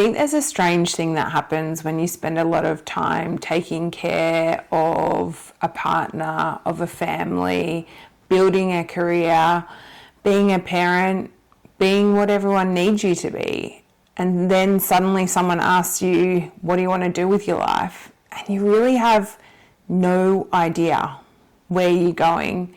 I think there's a strange thing that happens when you spend a lot of time taking care of a partner, of a family, building a career, being a parent, being what everyone needs you to be. And then suddenly someone asks you, what do you want to do with your life? And you really have no idea where you're going.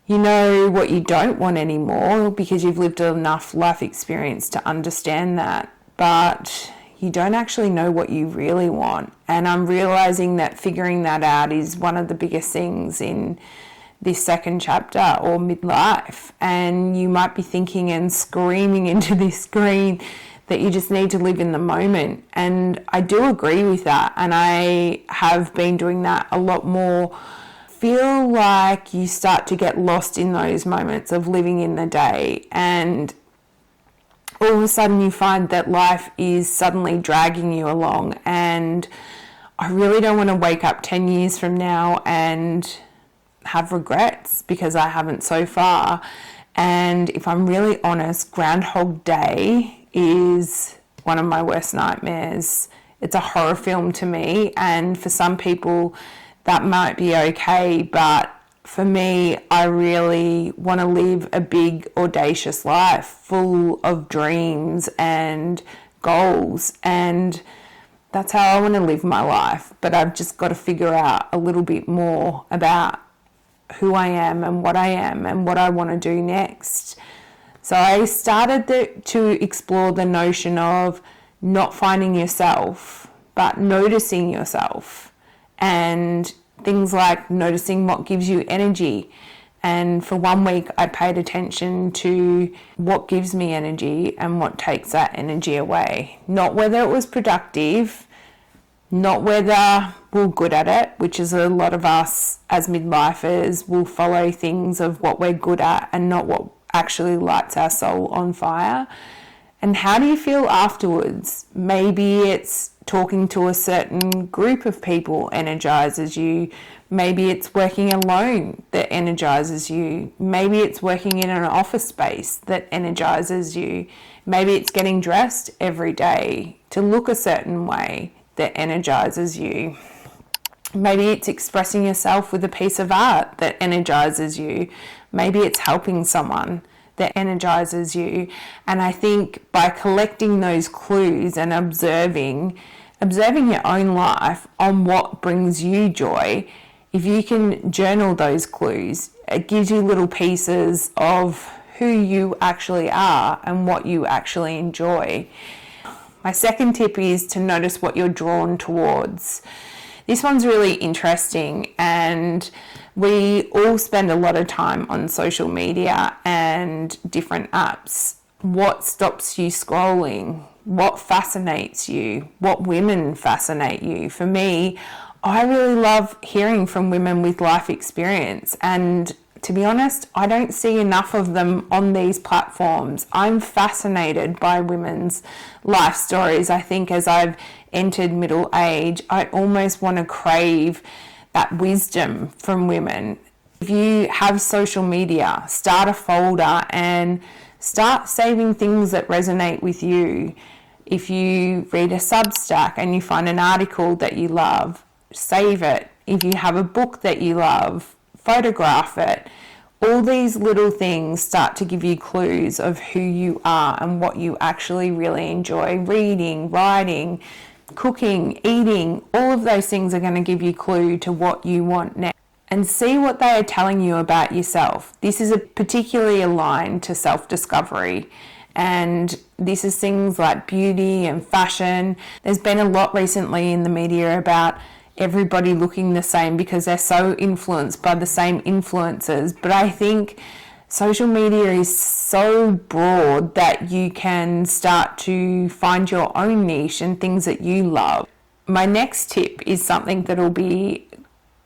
You know what you don't want anymore because you've lived enough life experience to understand that, but you don't actually know what you really want. And I'm realizing that figuring that out is one of the biggest things in this second chapter, or midlife. And you might be thinking and screaming into this screen that you just need to live in the moment. And I do agree with that. And I have been doing that a lot more. Feel like you start to get lost in those moments of living in the day, and all of a sudden you find that life is suddenly dragging you along. And I really don't want to wake up 10 years from now and have regrets, because I haven't so far. And if I'm really honest, Groundhog Day is one of my worst nightmares. It's a horror film to me, and for some people that might be okay, but for me, I really want to live a big, audacious life full of dreams and goals, and that's how I want to live my life. But I've just got to figure out a little bit more about who I am and what I want to do next. So I started to explore the notion of not finding yourself, but noticing yourself, and things like noticing what gives you energy. And for 1 week, I paid attention to what gives me energy and what takes that energy away. Not whether it was productive, not whether we're good at it, which is a lot of us as midlifers will follow things of what we're good at and not what actually lights our soul on fire. And how do you feel afterwards? Maybe it's talking to a certain group of people energizes you. Maybe it's working alone that energizes you. Maybe it's working in an office space that energizes you. Maybe it's getting dressed every day to look a certain way that energizes you. Maybe it's expressing yourself with a piece of art that energizes you. Maybe it's helping someone that energizes you. And I think by collecting those clues and observing your own life on what brings you joy, if you can journal those clues, it gives you little pieces of who you actually are and what you actually enjoy. My second tip is to notice what you're drawn towards. This one's really interesting, and we all spend a lot of time on social media and different apps. What stops you scrolling? What fascinates you? What women fascinate you? For me, I really love hearing from women with life experience, and to be honest, I don't see enough of them on these platforms. I'm fascinated by women's life stories. I think as I've entered middle age, I almost want to crave that wisdom from women. If you have social media, start a folder and start saving things that resonate with you. If you read a Substack and you find an article that you love, save it. If you have a book that you love, photograph it. All these little things start to give you clues of who you are and what you actually really enjoy. Reading, writing, cooking, eating, all of those things are going to give you a clue to what you want next. And see what they are telling you about yourself. This is particularly aligned to self-discovery. And this is things like beauty and fashion. There's been a lot recently in the media about everybody looking the same because they're so influenced by the same influencers. But I think social media is so broad that you can start to find your own niche and things that you love. My next tip is something that will be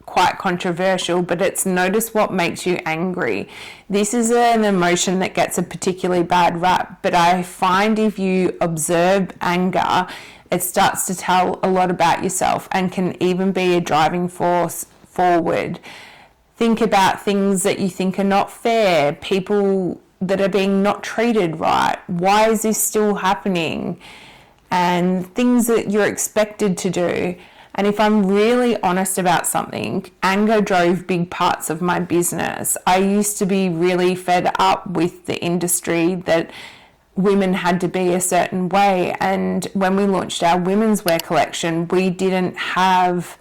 quite controversial, but it's notice what makes you angry. This is an emotion that gets a particularly bad rap, but I find if you observe anger, it starts to tell a lot about yourself and can even be a driving force forward. Think about things that you think are not fair, people that are being not treated right. Why is this still happening? and things that you're expected to do. And if I'm really honest about something, anger drove big parts of my business. I used to be really fed up with the industry that women had to be a certain way. And when we launched our women's wear collection, we didn't have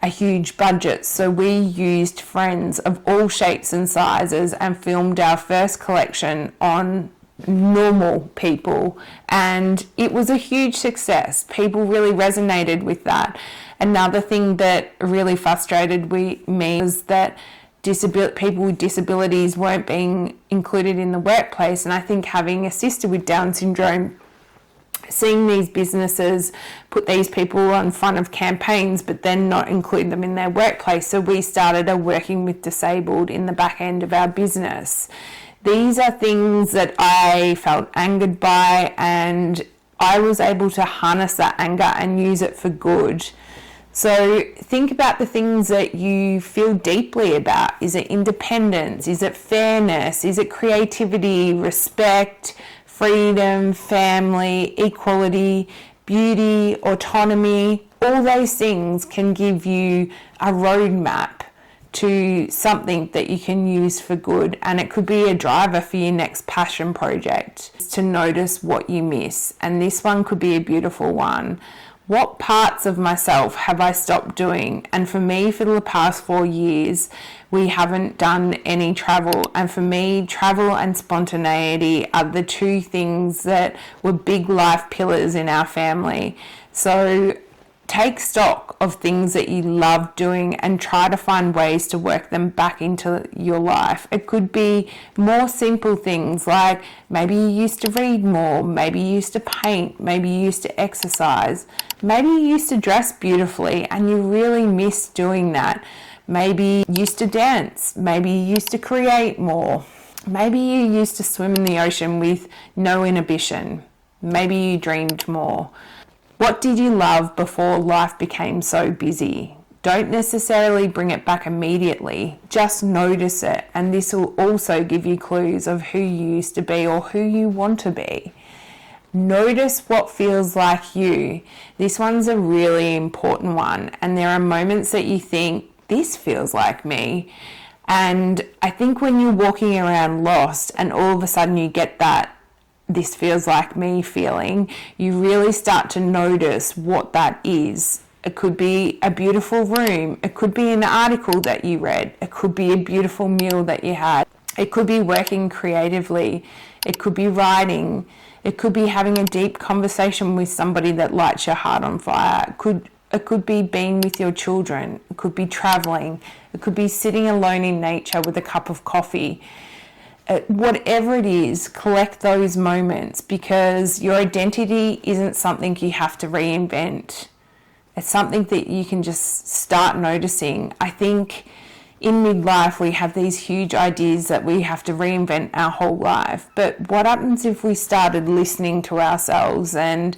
a huge budget. So we used friends of all shapes and sizes and filmed our first collection on normal people. And it was a huge success. People really resonated with that. Another thing that really frustrated me was that people with disabilities weren't being included in the workplace. And I think having a sister with Down syndrome, seeing these businesses put these people on front of campaigns but then not include them in their workplace. So we started a working with disabled in the back end of our business. These are things that I felt angered by, and I was able to harness that anger and use it for good. So think about the things that you feel deeply about. Is it independence? Is it fairness? Is it creativity, respect, freedom, family, equality, beauty, autonomy? All those things can give you a roadmap to something that you can use for good, and it could be a driver for your next passion project. To notice what you miss, and this one could be a beautiful one. What parts of myself have I stopped doing? And for me, for the past 4 years, we haven't done any travel. And for me, travel and spontaneity are the two things that were big life pillars in our family. So take stock of things that you love doing and try to find ways to work them back into your life. It could be more simple things like maybe you used to read more, maybe you used to paint, maybe you used to exercise, maybe you used to dress beautifully and you really miss doing that. Maybe you used to dance, maybe you used to create more, maybe you used to swim in the ocean with no inhibition, maybe you dreamed more. What did you love before life became so busy? Don't necessarily bring it back immediately, just notice it, and this will also give you clues of who you used to be or who you want to be. Notice what feels like you. This one's a really important one, and there are moments that you think, this feels like me. And I think when you're walking around lost and all of a sudden you get that this feels like me feeling, you really start to notice what that is. It could be a beautiful room. It could be an article that you read. It could be a beautiful meal that you had. It could be working creatively. It could be writing. It could be having a deep conversation with somebody that lights your heart on fire. It could be being with your children. It could be traveling. It could be sitting alone in nature with a cup of coffee. Whatever it is, collect those moments, because your identity isn't something you have to reinvent. It's something that you can just start noticing. I think in midlife we have these huge ideas that we have to reinvent our whole life. But what happens if we started listening to ourselves and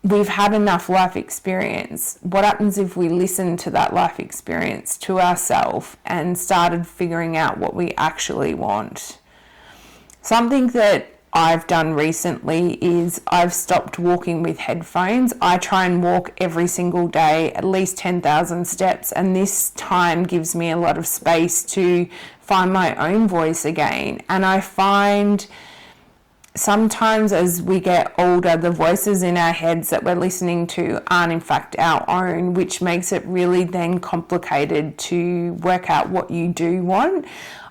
we've had enough life experience? What happens if we listened to that life experience to ourselves and started figuring out what we actually want? Something that I've done recently is I've stopped walking with headphones. I try and walk every single day, at least 10,000 steps, and this time gives me a lot of space to find my own voice again. And I find sometimes as we get older, the voices in our heads that we're listening to aren't in fact our own, which makes it really then complicated to work out what you do want.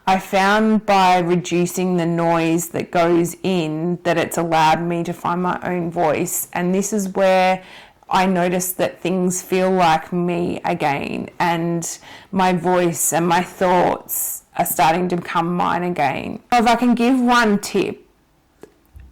I found by reducing the noise that goes in that it's allowed me to find my own voice, and this is where I notice that things feel like me again, and my voice and my thoughts are starting to become mine again. If I can give one tip,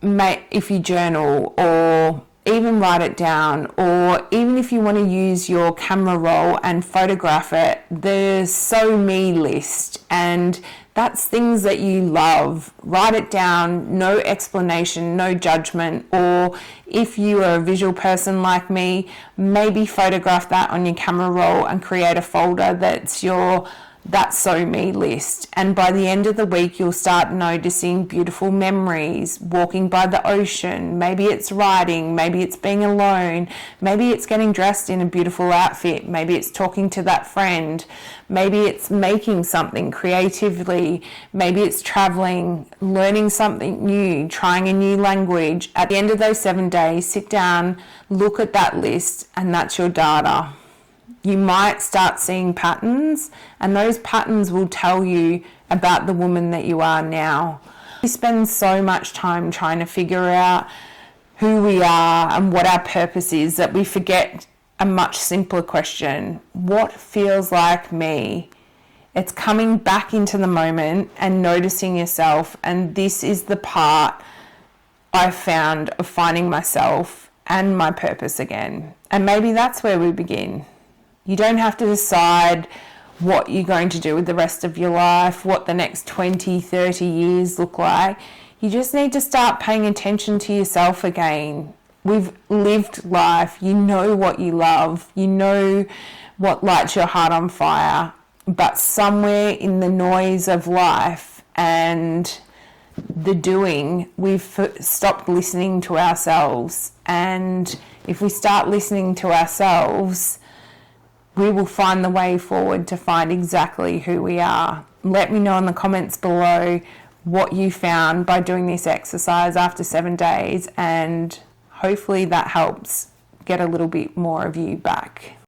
if you journal or even write it down, or even if you want to use your camera roll and photograph it, the So Me list, and that's things that you love. Write it down, no explanation, no judgment. Or if you are a visual person like me, maybe photograph that on your camera roll and create a folder that's your That's So Me list. And by the end of the week, you'll start noticing beautiful memories, walking by the ocean. Maybe it's writing, maybe it's being alone, maybe it's getting dressed in a beautiful outfit, maybe it's talking to that friend, maybe it's making something creatively, maybe it's traveling, learning something new, trying a new language. At the end of those 7 days, sit down, look at that list, and that's your data. You might start seeing patterns, and those patterns will tell you about the woman that you are now. We spend so much time trying to figure out who we are and what our purpose is that we forget a much simpler question. What feels like me? It's coming back into the moment and noticing yourself, and this is the part I found of finding myself and my purpose again. And maybe that's where we begin. You don't have to decide what you're going to do with the rest of your life, what the next 20, 30 years look like. You just need to start paying attention to yourself again. We've lived life. You know what you love. You know what lights your heart on fire. But somewhere in the noise of life and the doing, we've stopped listening to ourselves. And if we start listening to ourselves, we will find the way forward to find exactly who we are. Let me know in the comments below what you found by doing this exercise after 7 days, and hopefully that helps get a little bit more of you back.